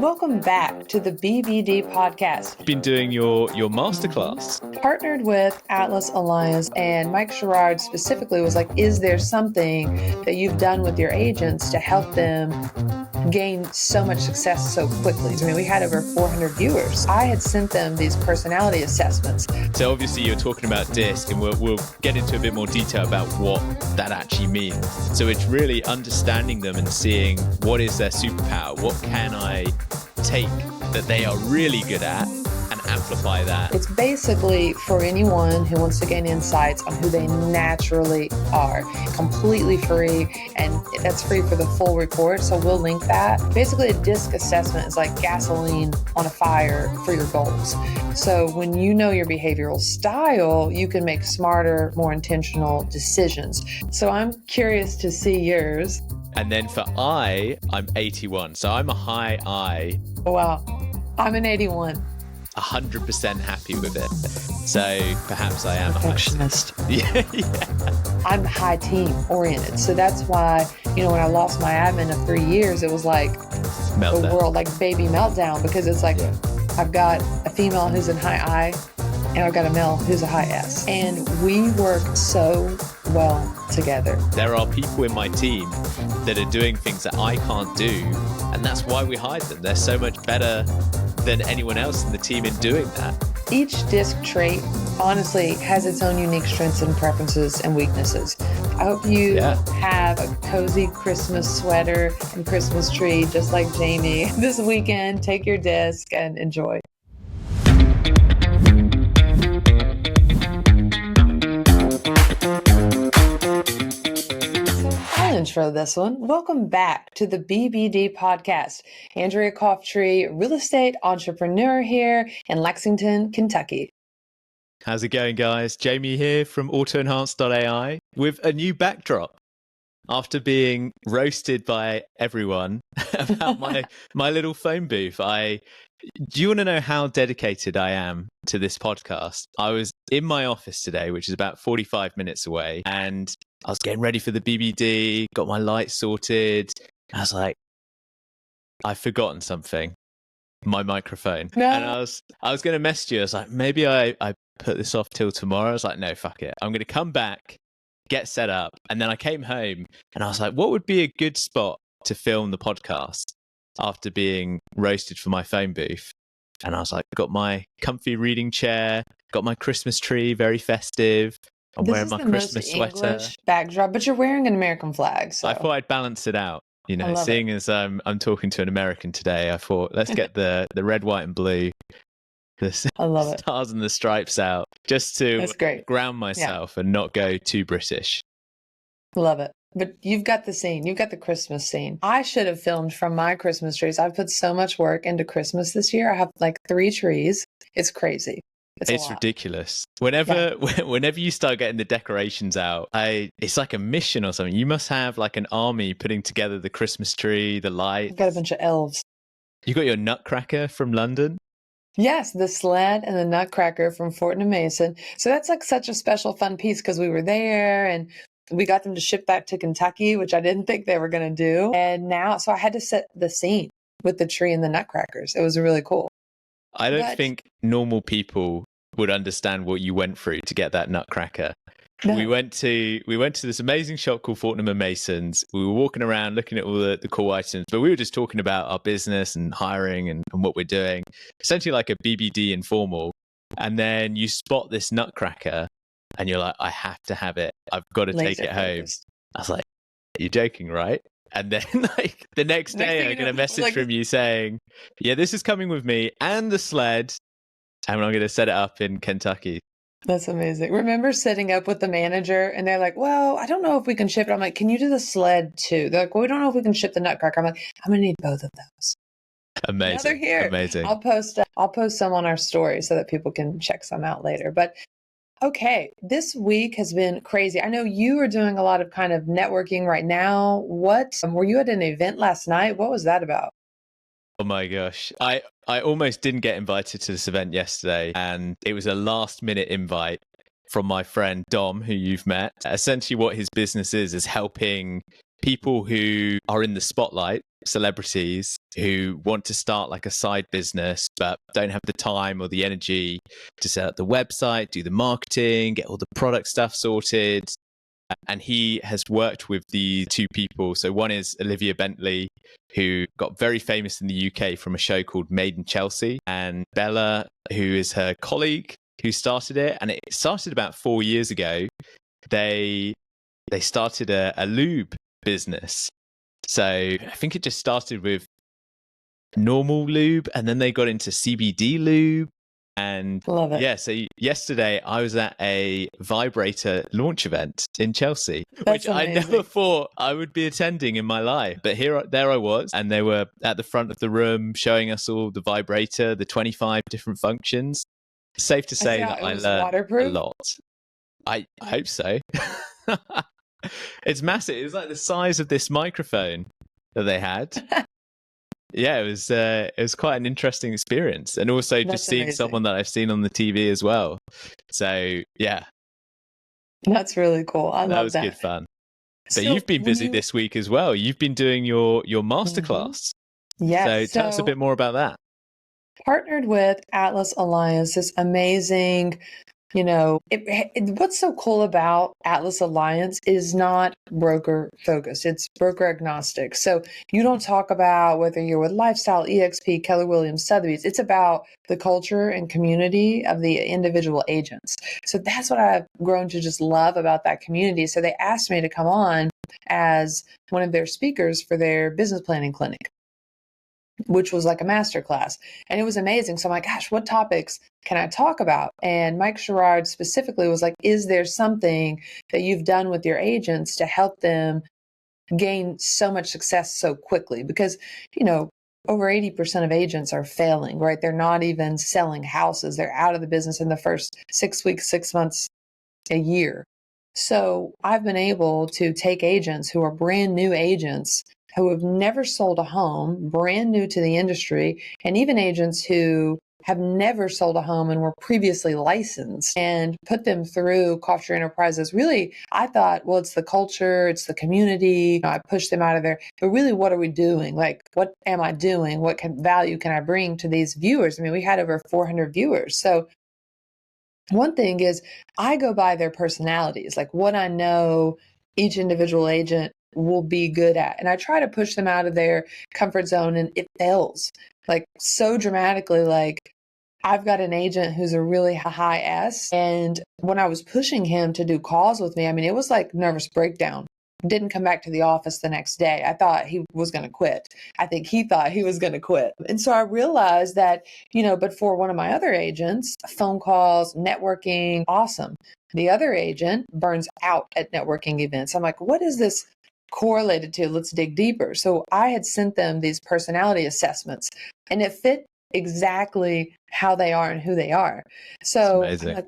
Welcome back to the BBD podcast. Been doing your masterclass. Partnered with Atlas Alliance, and Mike Sherrard specifically was like, is there something that you've done with your agents to help them gain so much success so quickly? I mean, we had over 400 viewers. I had sent them these personality assessments. So obviously you're talking about DISC, and we'll get into a bit more detail about what that actually means. So it's really understanding them and seeing what is their superpower, what can I take that they are really good at and amplify that. It's basically for anyone who wants to gain insights on who they naturally are. Completely free, and that's free for the full report, so we'll link that. Basically, a DISC assessment is like gasoline on a fire for your goals. So when you know your behavioral style, you can make smarter, more intentional decisions. So I'm curious to see yours. And then for I'm 81, so I'm a high I. Wow, I'm an 81. 100% happy with it. So perhaps I am Perfectionist. Yeah. I'm high team oriented. So that's why, when I lost my admin of 3 years, it was like Meltdown. The world, like baby meltdown, because it's like, I've got a female who's in high I, and I've got a male who's a high S. And we work so well together. There are people in my team that are doing things that I can't do, and that's why we hired them. They're so much better than anyone else in the team in doing that. Each DISC trait, honestly, has its own unique strengths and preferences and weaknesses. I hope you have a cozy Christmas sweater and Christmas tree, just like Jamie. This weekend, take your DISC and enjoy. For this one. Welcome back to the BBD podcast. Andrea Coughtry, real estate entrepreneur here in Lexington, Kentucky. How's it going, guys? Jamie here from Autoenhance.ai with a new backdrop. After being roasted by everyone about my little phone booth, do you want to know how dedicated I am to this podcast? I was in my office today, which is about 45 minutes away, and I was getting ready for the BBD, got my lights sorted. I was like, I've forgotten something, my microphone. No. And I was going to message you. I was like, maybe I put this off till tomorrow. I was like, no, fuck it. I'm going to come back, get set up. And then I came home and I was like, what would be a good spot to film the podcast after being roasted for my phone booth? And I was like, got my comfy reading chair, got my Christmas tree, very festive. I'm wearing my Christmas sweater. English backdrop, but you're wearing an American flag. So I thought I'd balance it out. Seeing as I'm talking to an American today, I thought let's get the red, white, and blue, I love stars and the stripes out, just to ground myself and not go too British. Love it. But you've got the scene. You've got the Christmas scene. I should have filmed from my Christmas trees. I've put so much work into Christmas this year. I have like 3 trees. It's crazy. It's ridiculous. Whenever you start getting the decorations out, it's like a mission or something. You must have like an army putting together the Christmas tree, the lights. I've got a bunch of elves. You got your nutcracker from London? Yes, the sled and the nutcracker from Fortnum Mason. So that's like such a special, fun piece because we were there and we got them to ship back to Kentucky, which I didn't think they were going to do. And now, so I had to set the scene with the tree and the nutcrackers. It was really cool. I don't think normal people would understand what you went through to get that nutcracker. No. We went to this amazing shop called Fortnum and Mason's. We were walking around looking at all the cool items, but we were just talking about our business and hiring and what we're doing. Essentially like a BBD informal. And then you spot this nutcracker and you're like, I have to have it. I've got to take it home. I was like, you're joking, right? And then like the next day I get a message from you saying, yeah, this is coming with me and the sled, and I'm going to set it up in Kentucky. That's amazing. Remember sitting up with the manager and they're like, well, I don't know if we can ship it. I'm like, can you do the sled too? They're like, well, we don't know if we can ship the nutcracker. I'm like, I'm going to need both of those. Amazing. Now they're here. Amazing. I'll post some on our story so that people can check some out later. But okay, this week has been crazy. I know you are doing a lot of kind of networking right now. What were you at an event last night? What was that about? Oh my gosh. I almost didn't get invited to this event yesterday, and it was a last minute invite from my friend Dom, who you've met. Essentially what his business is helping people who are in the spotlight, celebrities who want to start like a side business but don't have the time or the energy to set up the website, do the marketing, get all the product stuff sorted. And he has worked with the two people. So one is Olivia Bentley, who got very famous in the UK from a show called Made in Chelsea, and Bella, who is her colleague who started it. And it started about 4 years ago. They started a lube business. So I think it just started with normal lube, and then they got into CBD lube. And love it. Yeah, so yesterday I was at a vibrator launch event in Chelsea, That's which I amazing. never thought I would be attending in my life. But there I was, and they were at the front of the room showing us all the vibrator, the 25 different functions. Safe to say that I learned waterproof? a lot. I hope so. It's massive. It was like the size of this microphone that they had. Yeah, it was quite an interesting experience, and also just seeing someone that I've seen on the TV as well. So yeah, that's really cool. I love that. That was good fun. But you've been busy this week as well. You've been doing your masterclass. Yes. So tell us a bit more about that. Partnered with Atlas Alliance, this amazing, what's so cool about Atlas Alliance is not broker focused. It's broker agnostic. So you don't talk about whether you're with Lifestyle, EXP, Keller Williams, Sotheby's. It's about the culture and community of the individual agents. So that's what I've grown to just love about that community. So they asked me to come on as one of their speakers for their business planning clinic, which was like a masterclass. And it was amazing. So I'm like, gosh, what topics can I talk about? And Mike Sherrard specifically was like, is there something that you've done with your agents to help them gain so much success so quickly? Because, over 80% of agents are failing, right? They're not even selling houses. They're out of the business in the first 6 weeks, 6 months, a year. So I've been able to take agents who are brand new agents who have never sold a home, brand new to the industry, and even agents who have never sold a home and were previously licensed, and put them through Coughtry Enterprises. Really, I thought, well, it's the culture, it's the community. I pushed them out of there. But really, what are we doing? Like, what am I doing? What value can I bring to these viewers? I mean, we had over 400 viewers. So one thing is I go by their personalities, like what I know each individual agent will be good at. And I try to push them out of their comfort zone, and it fails like so dramatically. Like I've got an agent who's a really high S. And when I was pushing him to do calls with me, I mean, it was like nervous breakdown. Didn't come back to the office the next day. I thought he was going to quit. I think he thought he was going to quit. And so I realized that, but for one of my other agents, phone calls, networking, awesome. The other agent burns out at networking events. I'm like, what is this correlated to? Let's dig deeper. So I had sent them these personality assessments, and it fit exactly how they are and who they are. So I'm like,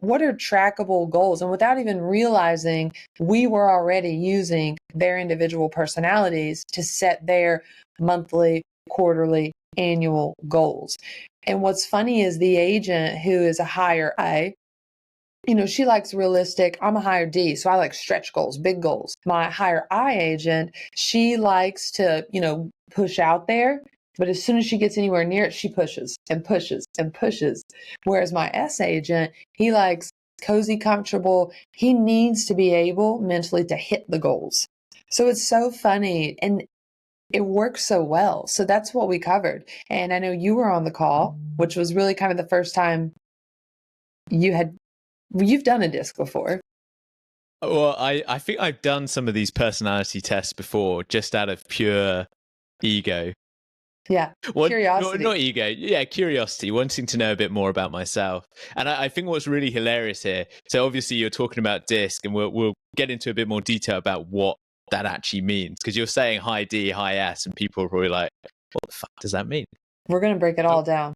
what are trackable goals? And without even realizing, we were already using their individual personalities to set their monthly, quarterly, annual goals. And what's funny is the agent who is a higher I, she likes realistic. I'm a higher D, so I like stretch goals, big goals. My higher I agent, she likes to, push out there. But as soon as she gets anywhere near it, she pushes and pushes and pushes. Whereas my S agent, he likes cozy, comfortable. He needs to be able mentally to hit the goals. So it's so funny, and it works so well. So that's what we covered. And I know you were on the call, which was really kind of the first time you've done a disc before. Well, I think I've done some of these personality tests before, just out of pure ego. Yeah, curiosity. Not ego. Yeah, curiosity, wanting to know a bit more about myself. And I think what's really hilarious here, so obviously you're talking about DISC, and we'll get into a bit more detail about what that actually means, because you're saying high D, high S, and people are probably like, what the fuck does that mean? We're going to break it all down.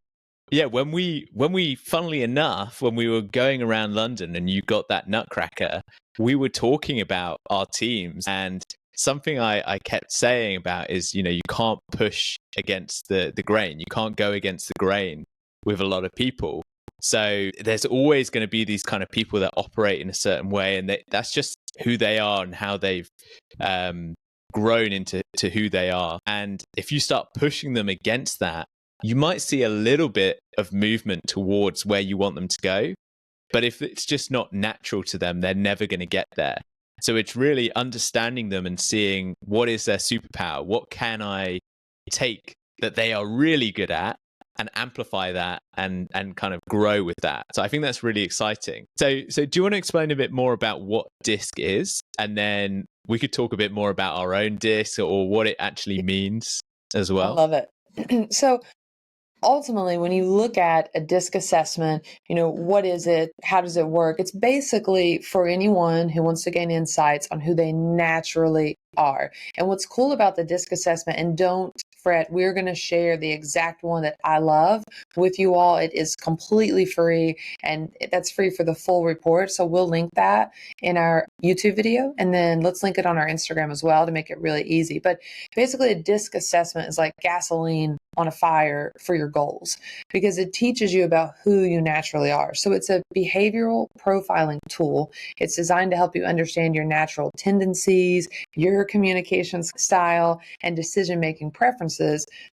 Yeah, when we, funnily enough, when we were going around London and you got that nutcracker, we were talking about our teams, and something I kept saying about is, you can't push against the grain. You can't go against the grain with a lot of people. So there's always going to be these kind of people that operate in a certain way, and that's just who they are and how they've grown into who they are. And if you start pushing them against that, you might see a little bit of movement towards where you want them to go. But if it's just not natural to them, they're never going to get there. So it's really understanding them and seeing what is their superpower, what can I take that they are really good at, and amplify that and kind of grow with that. So I think that's really exciting. So do you want to explain a bit more about what DISC is? And then we could talk a bit more about our own DISC or what it actually means as well. I love it. So ultimately, when you look at a DISC assessment, what is it? How does it work? It's basically for anyone who wants to gain insights on who they naturally are. And what's cool about the DISC assessment, and don't fret, we're going to share the exact one that I love with you all. It is completely free, and that's free for the full report. So we'll link that in our YouTube video, and then let's link it on our Instagram as well to make it really easy. But basically, a DISC assessment is like gasoline on a fire for your goals, because it teaches you about who you naturally are. So it's a behavioral profiling tool. It's designed to help you understand your natural tendencies, your communication style, and decision-making preferences.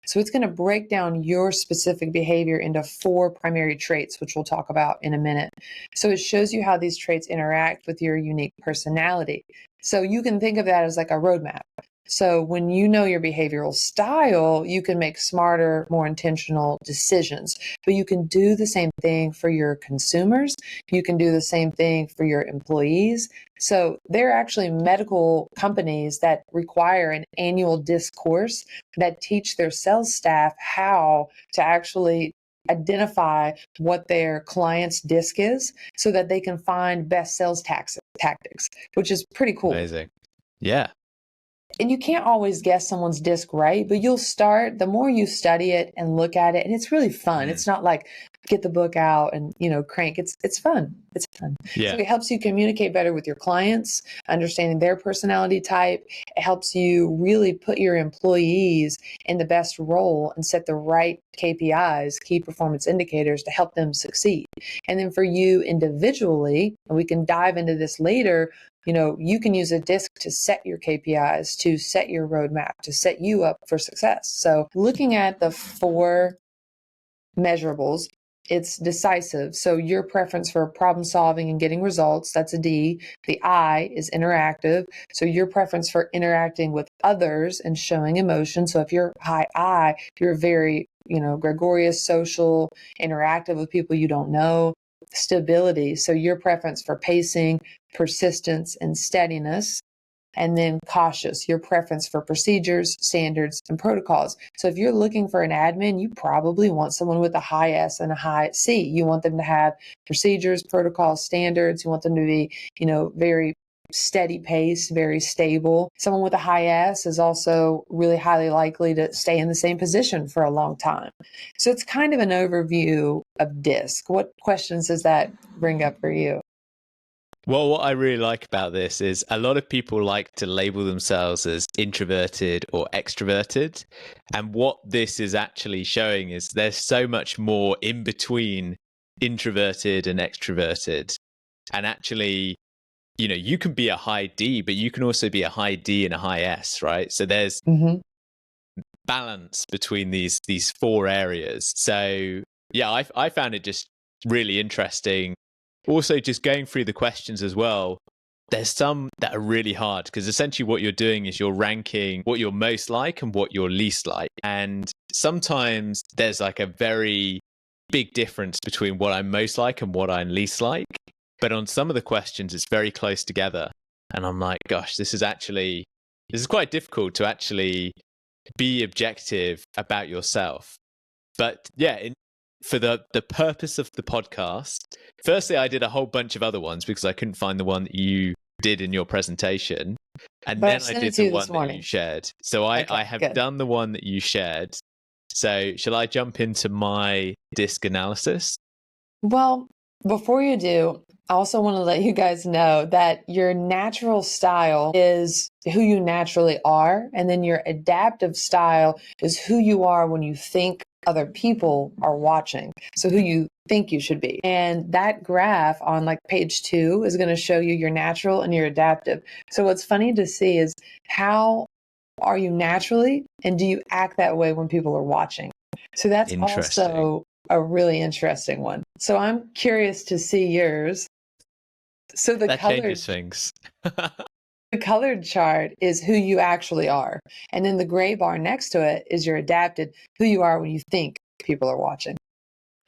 So it's going to break down your specific behavior into 4 primary traits, which we'll talk about in a minute. So it shows you how these traits interact with your unique personality. So you can think of that as like a roadmap. So when you know your behavioral style, you can make smarter, more intentional decisions. But you can do the same thing for your consumers. You can do the same thing for your employees. So there are actually medical companies that require an annual DISC course that teach their sales staff how to actually identify what their client's DISC is so that they can find best sales tactics, which is pretty cool. Amazing. Yeah. And you can't always guess someone's DISC right, but you'll start, the more you study it and look at it, and it's really fun. It's not like get the book out and, crank. It's fun. It's fun. Yeah. So it helps you communicate better with your clients, understanding their personality type. It helps you really put your employees in the best role and set the right KPIs, key performance indicators, to help them succeed. And then for you individually, and we can dive into this later, you can use a DISC to set your KPIs, to set your roadmap, to set you up for success. So looking at the 4 measurables, it's decisive. So your preference for problem solving and getting results, that's a D. The I is interactive. So your preference for interacting with others and showing emotion. So if you're high I, you're very, gregarious, social, interactive with people you don't know. Stability. So your preference for pacing, persistence, and steadiness. And then cautious, your preference for procedures, standards, and protocols. So if you're looking for an admin, you probably want someone with a high S and a high C. You want them to have procedures, protocols, standards. You want them to be, very steady pace, very stable. Someone with a high S is also really highly likely to stay in the same position for a long time. So it's kind of an overview of DISC. What questions does that bring up for you? Well, what I really like about this is a lot of people like to label themselves as introverted or extroverted. And what this is actually showing is there's so much more in between introverted and extroverted. And actually, you can be a high D, but you can also be a high D and a high S, right? So there's balance between these 4 areas. So yeah, I found it just really interesting. Also, just going through the questions as well, there's some that are really hard because essentially what you're doing is you're ranking what you're most like and what you're least like. And sometimes there's like a very big difference between what I'm most like and what I'm least like. But on some of the questions, it's very close together. And I'm like, gosh, this is quite difficult to actually be objective about yourself. But yeah, for the purpose of the podcast, firstly, I did a whole bunch of other ones because I couldn't find the one that you did in your presentation. And then I did the one that you shared. So I have done the one that you shared. So shall I jump into my DISC analysis? Well, before you do, I also want to let you guys know that your natural style is who you naturally are. And then your adaptive style is who you are when you think other people are watching. So who you think you should be. And that graph on like page 2 is going to show you your natural and your adaptive. So what's funny to see is how are you naturally? And do you act that way when people are watching? So that's also a really interesting one. So I'm curious to see yours. So that changes things. The colored chart is who you actually are. And then the gray bar next to it is your adapted, who you are when you think people are watching.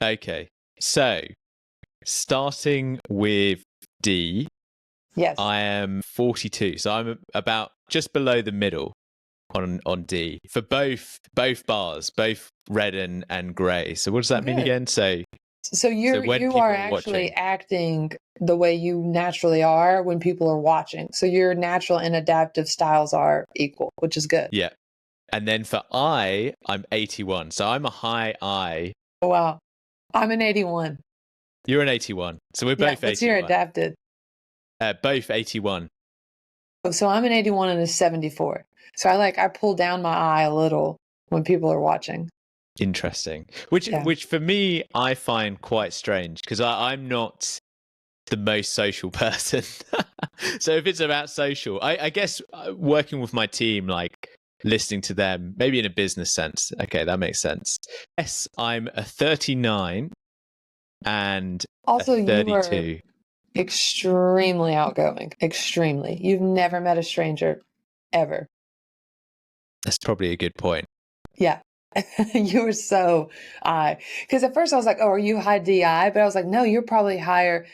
Okay. So starting with D, yes, I am 42. So I'm about just below the middle on D for both bars, both red and grey. So what does that mean again? So you are actually acting the way you naturally are when people are watching. So your natural and adaptive styles are equal, which is good. Yeah. And then for I, I'm 81. So I'm a high I. Oh, wow. I'm an 81. You're an 81. So we're both 81. What's your adapted? Both 81. Oh, so I'm an 81 and a 74. So I pull down my eye a little when people are watching. Interesting. Which for me, I find quite strange because I'm not the most social person. So if it's about social, I guess working with my team, like listening to them, maybe in a business sense. Okay, that makes sense. Yes, I'm a 39 and also a 32. You are extremely outgoing. Extremely. You've never met a stranger ever. That's probably a good point. Yeah. You were so because at first I was like, oh, are you high DI? But I was like, no, you're probably higher.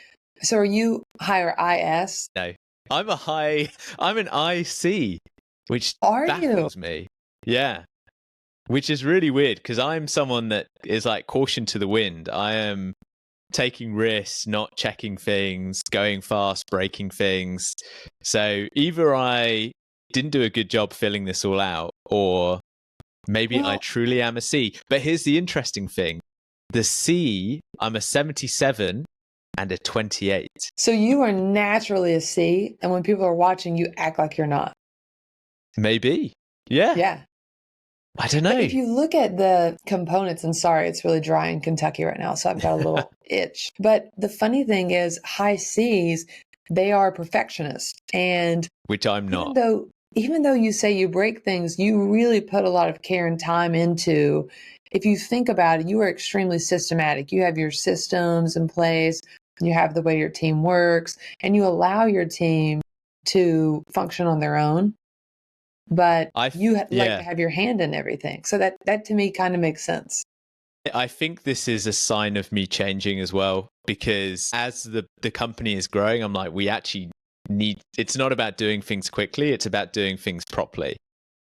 So are you higher IS? No, I'm an IC, which baffles me. Yeah. Which is really weird because I'm someone that is like caution to the wind. I am taking risks, not checking things, going fast, breaking things. So either I didn't do a good job filling this all out, or maybe I truly am a C. But here's the interesting thing. The C, I'm a 77 and a 28. So you are naturally a C, and when people are watching, you act like you're not. Maybe. Yeah. Yeah. I don't know. But if you look at the components, and sorry, it's really dry in Kentucky right now, so I've got a little itch. But the funny thing is, high Cs, they are perfectionists. And which I'm not. Even though you say you break things, you really put a lot of care and time into, if you think about it, you are extremely systematic. You have your systems in place, you have the way your team works, and you allow your team to function on their own. But you like to have your hand in everything. So that to me kind of makes sense. I think this is a sign of me changing as well, because as the company is growing, I'm like, we actually it's not about doing things quickly, it's about doing things properly.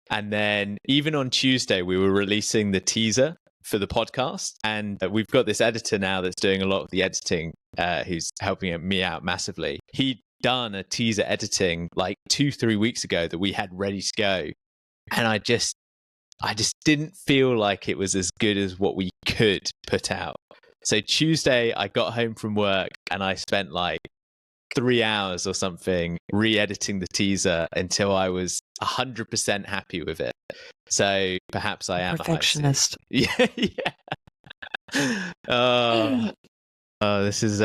And then even on Tuesday, we were releasing the teaser for the podcast, and we've got this editor now that's doing a lot of the editing, who's helping me out massively. He'd done a teaser editing like 2-3 weeks ago that we had ready to go, and I just didn't feel like it was as good as what we could put out. So Tuesday, I got home from work and I spent like 3 hours or something re-editing the teaser until I was 100% happy with it. So perhaps I am a perfectionist. Yeah. This is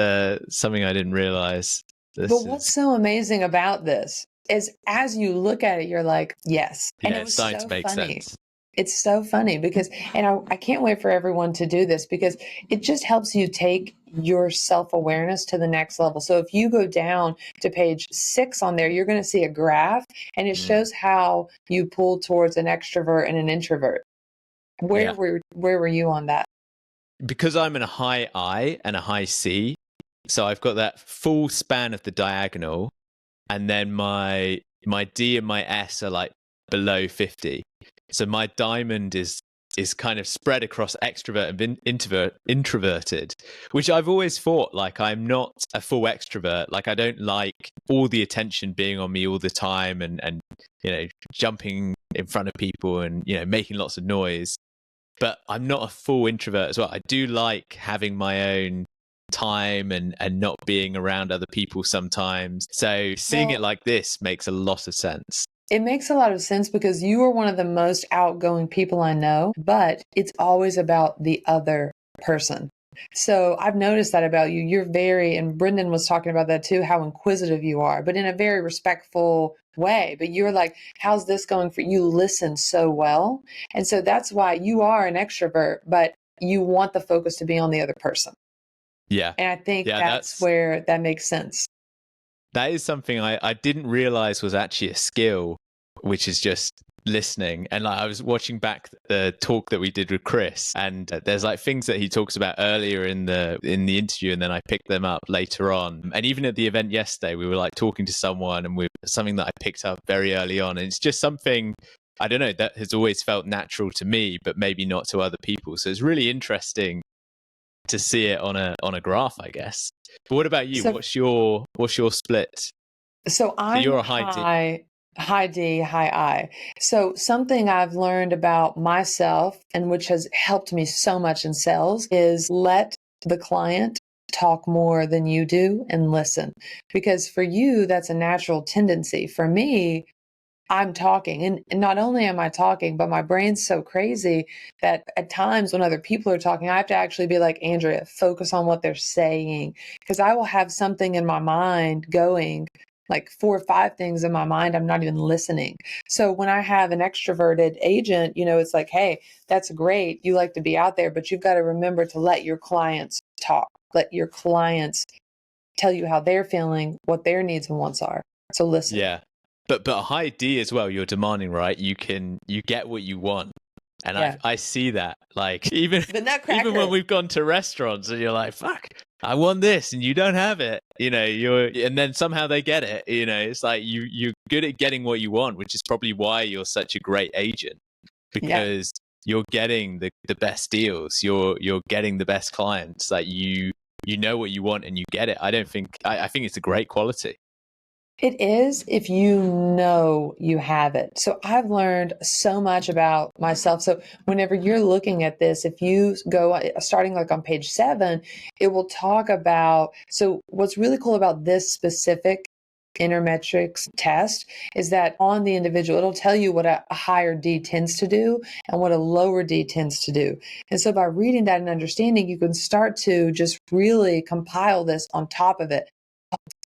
something I didn't realize. But what's so amazing about this is as you look at it, you're like, yes. And it was starting so to make funny. Sense. It's so funny because, and I can't wait for everyone to do this because it just helps you take your self-awareness to the next level. So if you go down to page 6 on there, you're going to see a graph and it shows how you pull towards an extrovert and an introvert. Where were you on that? Because I'm in a high I and a high C, so I've got that full span of the diagonal, and then my D and my S are like below 50. So my diamond is kind of spread across extrovert and introverted, which I've always thought, like, I'm not a full extrovert. Like, I don't like all the attention being on me all the time and jumping in front of people and making lots of noise. But I'm not a full introvert as well. I do like having my own time and not being around other people sometimes. So seeing it like this makes a lot of sense. It makes a lot of sense because you are one of the most outgoing people I know, but it's always about the other person. So I've noticed that about you. You're very, and Brendan was talking about that too, how inquisitive you are, but in a very respectful way. But you're like, how's this going for you? You listen so well. And so that's why you are an extrovert, but you want the focus to be on the other person. Yeah. And I think Yeah, that's where that makes sense. that is something I didn't realize was actually a skill, which is just listening. And like I was watching back the talk that we did with Chris, and there's like things that he talks about earlier in the interview, and then I picked them up later on. And even at the event yesterday, we were like talking to someone, and something that I picked up very early on, and it's just something, I don't know, that has always felt natural to me, but maybe not to other people. So it's really interesting to see it on a graph, I guess. But what about you? So, what's your split? So I'm you're a high D, high I. So something I've learned about myself and which has helped me so much in sales is let the client talk more than you do and listen. Because for you, that's a natural tendency. For me, I'm talking. And not only am I talking, but my brain's so crazy that at times when other people are talking, I have to actually be like, Andrea, focus on what they're saying. Because I will have something in my mind going, like 4 or 5 things in my mind, I'm not even listening. So when I have an extroverted agent, it's like, hey, that's great. You like to be out there, but you've got to remember to let your clients talk. Let your clients tell you how they're feeling, what their needs and wants are. So listen. Yeah. But a high D as well, you're demanding, right? You get what you want. And Yeah. I see that. Like even The nutcracker. when we've gone to restaurants and you're like, fuck, I want this and you don't have it. And then somehow they get it. It's like you're good at getting what you want, which is probably why you're such a great agent. Because you're getting the best deals. You're getting the best clients. Like you know what you want and you get it. I think it's a great quality. It is if you know you have it. So I've learned so much about myself. So whenever you're looking at this, if you go starting like on page 7, it will talk about. So what's really cool about this specific intermetrics test is that on the individual, it'll tell you what a higher D tends to do and what a lower D tends to do. And so by reading that and understanding, you can start to just really compile this on top of it.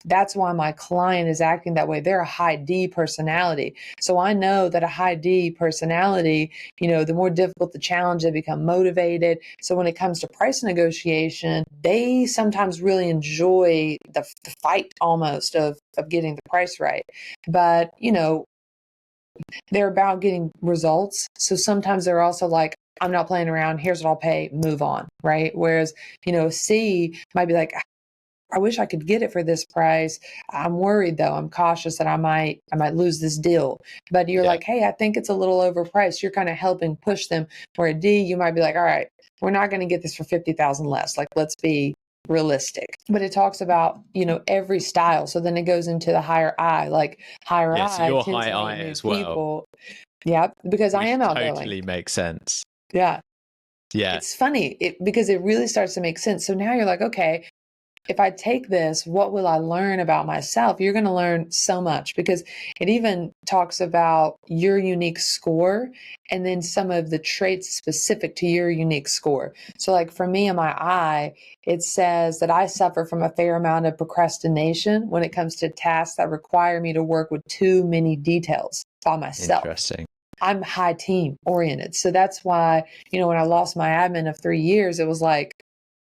That's why my client is acting that way. They're a high D personality. So I know that a high D personality, the more difficult the challenge, they become motivated. So when it comes to price negotiation, they sometimes really enjoy the fight almost of getting the price right. But, they're about getting results. So sometimes they're also like, I'm not playing around. Here's what I'll pay. Move on. Right. Whereas, C might be like, I wish I could get it for this price. I'm worried though. I'm cautious that I might lose this deal. But you're like, hey, I think it's a little overpriced. You're kind of helping push them. Where a D, you might be like, all right, we're not going to get this for 50,000 less. Like, let's be realistic. But it talks about, every style. So then it goes into the higher I, like higher I. So you're tends high to I meet new as well. People. Yeah, because I am outgoing. Totally makes sense. Yeah. Yeah. It's funny because it really starts to make sense. So now you're like, okay, if I take this, what will I learn about myself? You're going to learn so much because it even talks about your unique score and then some of the traits specific to your unique score. So like for me in my eye, it says that I suffer from a fair amount of procrastination when it comes to tasks that require me to work with too many details by myself. Interesting. I'm high team oriented. So that's why, when I lost my admin of 3 years, it was like,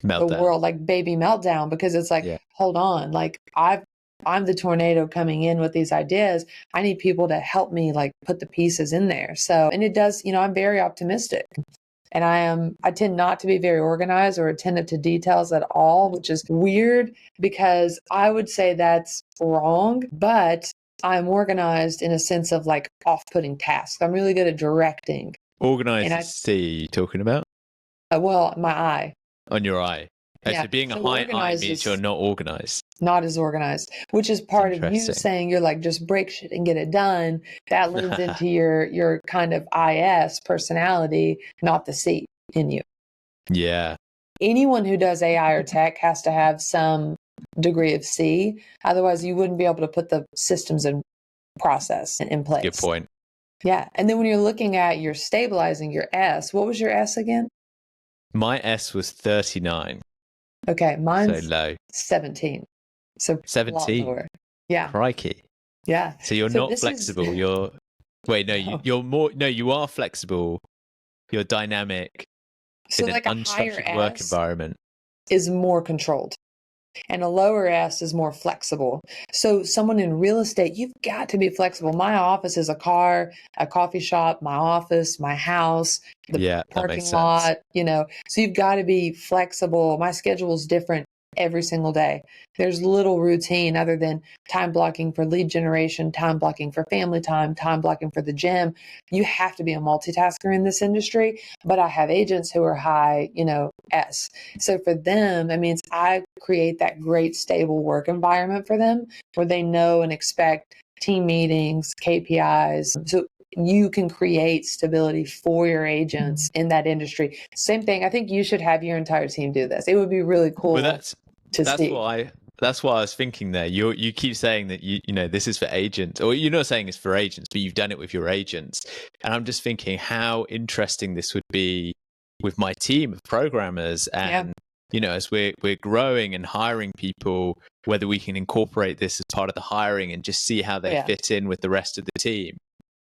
meltdown. The world, like baby meltdown, because it's like, hold on, like I'm the tornado coming in with these ideas. I need people to help me like put the pieces in there. So, and it does, I'm very optimistic and I tend not to be very organized or attentive to details at all, which is weird because I would say that's wrong, but I'm organized in a sense of like off-putting tasks. I'm really good at directing. Organized is C talking about? Well, my eye. On your eye. So being a high I means you're not organized. Not as organized, which is part of you saying you're like, just break shit and get it done. That leans into your kind of IS personality, not the C in you. Yeah. Anyone who does AI or tech has to have some degree of C. Otherwise, you wouldn't be able to put the systems in process in place. Good point. Yeah. And then when you're looking at your stabilizing your S, what was your S again? My S was 39. Okay, mine's so low. 17. So a lot 17. lower. Yeah. Crikey. Yeah. So you're So not this flexible. is Wait, no, no. you're more, no, you are flexible. You're dynamic So in an like a higher unstructured work S environment. is more controlled. And a lower S is more flexible. So someone in real estate, you've got to be flexible. My office is a car, a coffee shop, my office, my house, the Yeah, that makes parking sense. lot, so you've got to be flexible. My schedule is different every single day. There's little routine other than time blocking for lead generation, time blocking for family time blocking for the gym. You have to be a multitasker in this industry, but I have agents who are high, S. So for them, that means I create that great stable work environment for them where they know and expect team meetings, KPIs. So you can create stability for your agents in that industry. Same thing. I think you should have your entire team do this. It would be really cool Well, to that's see. what I was thinking there. You keep saying that this is for agents, or you're not saying it's for agents, but you've done it with your agents. And I'm just thinking how interesting this would be with my team of programmers, and as we're growing and hiring people, whether we can incorporate this as part of the hiring and just see how they fit in with the rest of the team.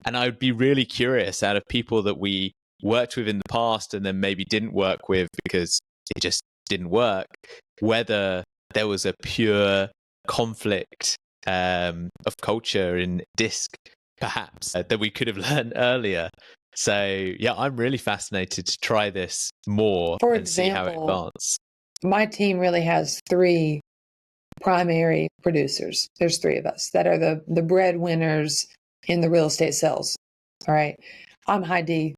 And I would be really curious, out of people that we worked with in the past and then maybe didn't work with because it just didn't work, whether there was a pure conflict of culture in DISC, perhaps, that we could have learned earlier. So, yeah, I'm really fascinated to try this more and see how it advances. My team really has 3 primary producers. There's 3 of us that are the breadwinners in the real estate sales. All right. I'm high D.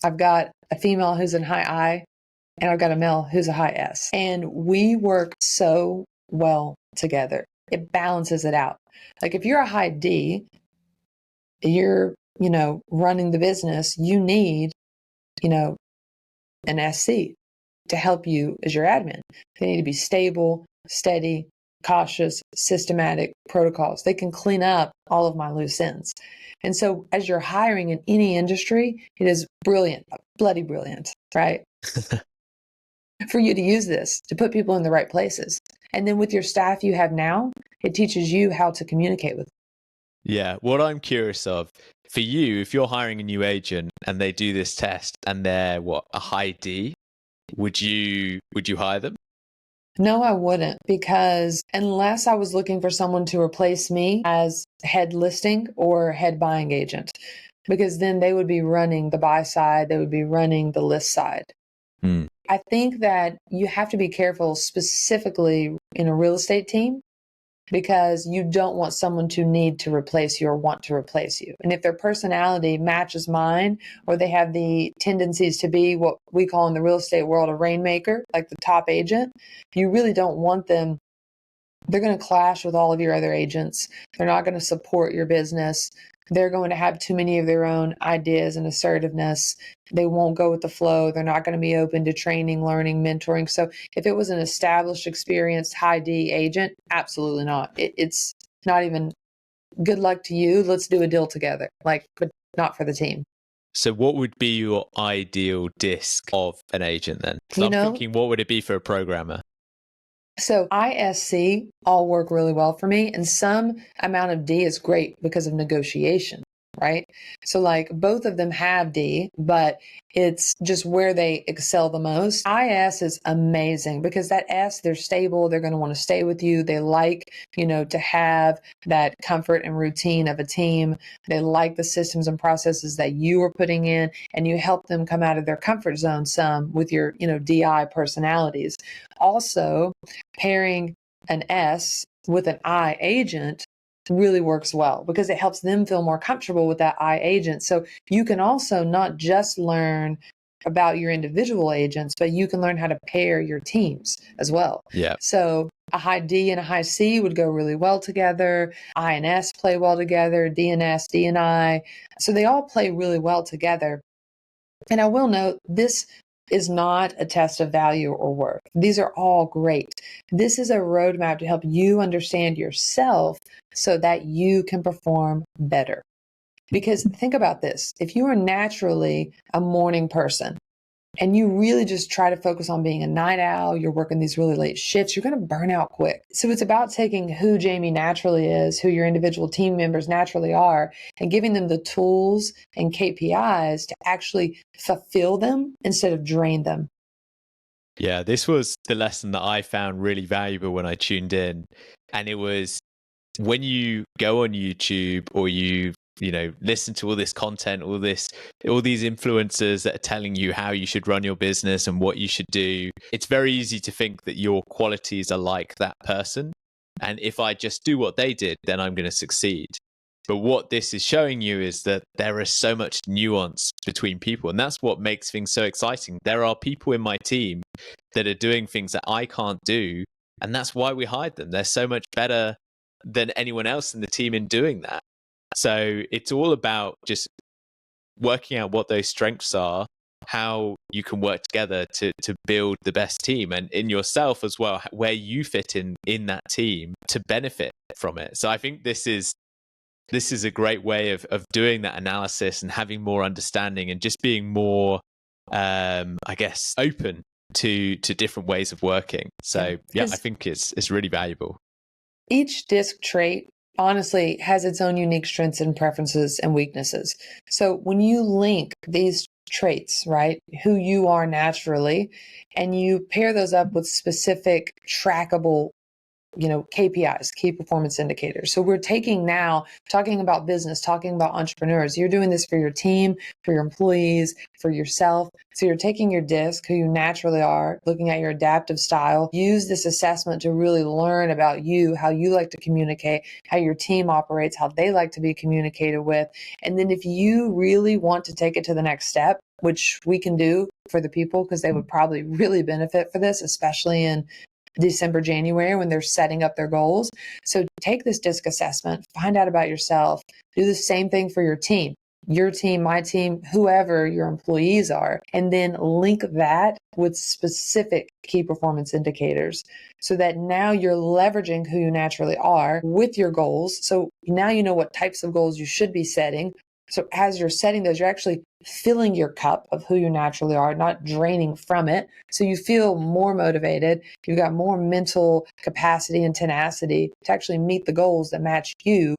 I've got a female who's in high I, and I've got a male who's a high S. And we work so well together. It balances it out. Like if you're a high D, you're, running the business, you need, an SC to help you as your admin. They need to be stable, steady, cautious, systematic protocols. They can clean up all of my loose ends. And so as you're hiring in any industry, it is brilliant, bloody brilliant, right? For you to use this to put people in the right places. And then with your staff you have now, it teaches you how to communicate with them. Yeah. What I'm curious of, for you, if you're hiring a new agent and they do this test and they're a high D, would you hire them? No, I wouldn't, because unless I was looking for someone to replace me as head listing or head buying agent, because then they would be running the buy side, they would be running the list side. I think that you have to be careful specifically in a real estate team, because you don't want someone to need to replace you or want to replace you. And if their personality matches mine, or they have the tendencies to be what we call in the real estate world a rainmaker, like the top agent, you really don't want them. They're going to clash with all of your other agents. They're not going to support your business. They're going to have too many of their own ideas and assertiveness. They won't go with the flow. They're not going to be open to training, learning, mentoring. So if it was an established, experienced, high D agent, absolutely not. It's not even good luck to you. Let's do a deal together. But not for the team. So what would be your ideal DISC of an agent then? So I'm thinking, what would it be for a programmer? So ISC all work really well for me, and some amount of D is great because of negotiation, right? So like both of them have D, but it's just where they excel the most. IS is amazing because that S, they're stable. They're going to want to stay with you. They like, to have that comfort and routine of a team. They like the systems and processes that you are putting in, and you help them come out of their comfort zone some with your, DI personalities. Also, pairing an S with an I agent really works well because it helps them feel more comfortable with that I agent. So you can also not just learn about your individual agents, but you can learn how to pair your teams as well. Yeah. So a high D and a high C would go really well together. I and S play well together. D and S, D and I. So they all play really well together. And I will note, this is not a test of value or worth. These are all great. This is a roadmap to help you understand yourself so that you can perform better. Because think about this. If you are naturally a morning person, and you really just try to focus on being a night owl, you're working these really late shifts, you're going to burn out quick. So it's about taking who Jamie naturally is, who your individual team members naturally are, and giving them the tools and KPIs to actually fulfill them instead of drain them. Yeah, this was the lesson that I found really valuable when I tuned in. And it was when you go on YouTube or you listen to all this content, all these influencers that are telling you how you should run your business and what you should do, it's very easy to think that your qualities are like that person. And if I just do what they did, then I'm going to succeed. But what this is showing you is that there is so much nuance between people. And that's what makes things so exciting. There are people in my team that are doing things that I can't do. And that's why we hired them. They're so much better than anyone else in the team in doing that. So it's all about just working out what those strengths are, how you can work together to build the best team, and in yourself as well, where you fit in that team to benefit from it. So I think this is a great way of doing that analysis and having more understanding and just being more, I guess, open to different ways of working. So yeah, I think it's really valuable. Each DISC trait honestly has its own unique strengths and preferences and weaknesses. So when you link these traits, right, who you are naturally, and you pair those up with specific trackable KPIs, key performance indicators. So we're talking about business, talking about entrepreneurs. You're doing this for your team, for your employees, for yourself. So you're taking your DISC, who you naturally are, looking at your adaptive style, use this assessment to really learn about you, how you like to communicate, how your team operates, how they like to be communicated with. And then if you really want to take it to the next step, which we can do for the people, because they would probably really benefit for this, especially in December, January, when they're setting up their goals. So take this DISC assessment, find out about yourself, do the same thing for your team, my team, whoever your employees are, and then link that with specific key performance indicators so that now you're leveraging who you naturally are with your goals. So now you know what types of goals you should be setting. So as you're setting those, you're actually filling your cup of who you naturally are, not draining from it. So you feel more motivated. You've got more mental capacity and tenacity to actually meet the goals that match you,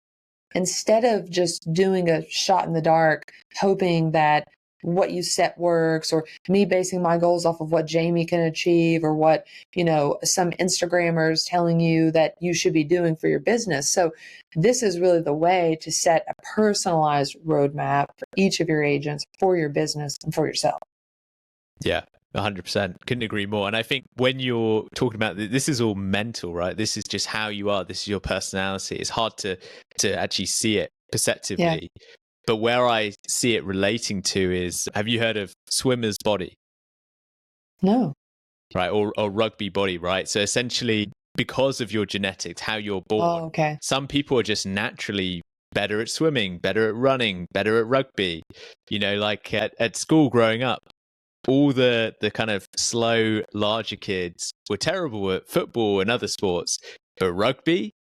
instead of just doing a shot in the dark, hoping that what you set works, or me basing my goals off of what Jamie can achieve, or what, some Instagrammers telling you that you should be doing for your business. So this is really the way to set a personalized roadmap for each of your agents, for your business, and for yourself. Yeah, 100%. Couldn't agree more. And I think when you're talking about this is all mental, right? This is just how you are. This is your personality. It's hard to actually see it perceptively. Yeah. But where I see it relating to is, have you heard of swimmer's body? No. Right. Or rugby body, right? So essentially, because of your genetics, how you're born, okay. Some people are just naturally better at swimming, better at running, better at rugby. Like at school growing up, all the kind of slow, larger kids were terrible at football and other sports. But rugby,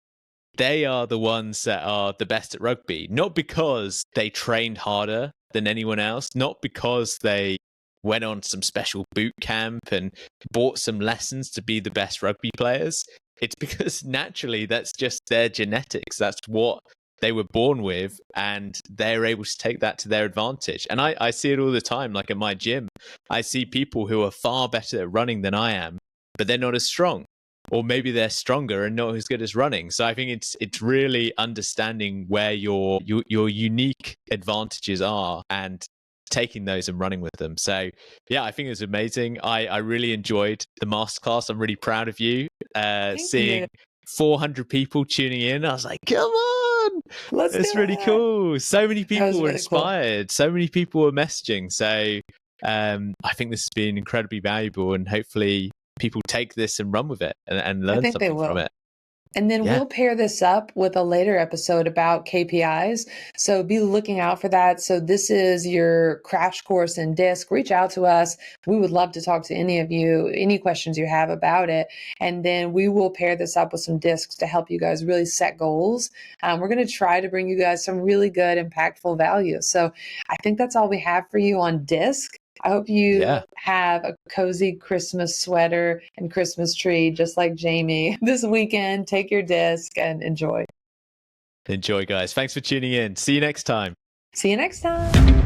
they are the ones that are the best at rugby, not because they trained harder than anyone else, not because they went on some special boot camp and bought some lessons to be the best rugby players. It's because naturally that's just their genetics. That's what they were born with, and they're able to take that to their advantage. And I see it all the time. Like at my gym, I see people who are far better at running than I am, but they're not as strong. Or maybe they're stronger and not as good as running. So I think it's really understanding where your unique advantages are and taking those and running with them. So yeah, I think it was amazing. I really enjoyed the masterclass. I'm really proud of you. Seeing 400 people tuning in, I was like, come on, it's really cool. So many people were inspired. Cool. So many people were messaging. So I think this has been incredibly valuable, and hopefully people take this and run with it and learn something from it. And then we'll pair this up with a later episode about KPIs. So be looking out for that. So this is your crash course in DISC. Reach out to us. We would love to talk to any of you, any questions you have about it. And then we will pair this up with some DISCs to help you guys really set goals. We're going to try to bring you guys some really good, impactful value. So I think that's all we have for you on DISC. I hope you have a cozy Christmas sweater and Christmas tree, just like Jamie. This weekend, take your disc and enjoy. Enjoy, guys. Thanks for tuning in. See you next time. See you next time.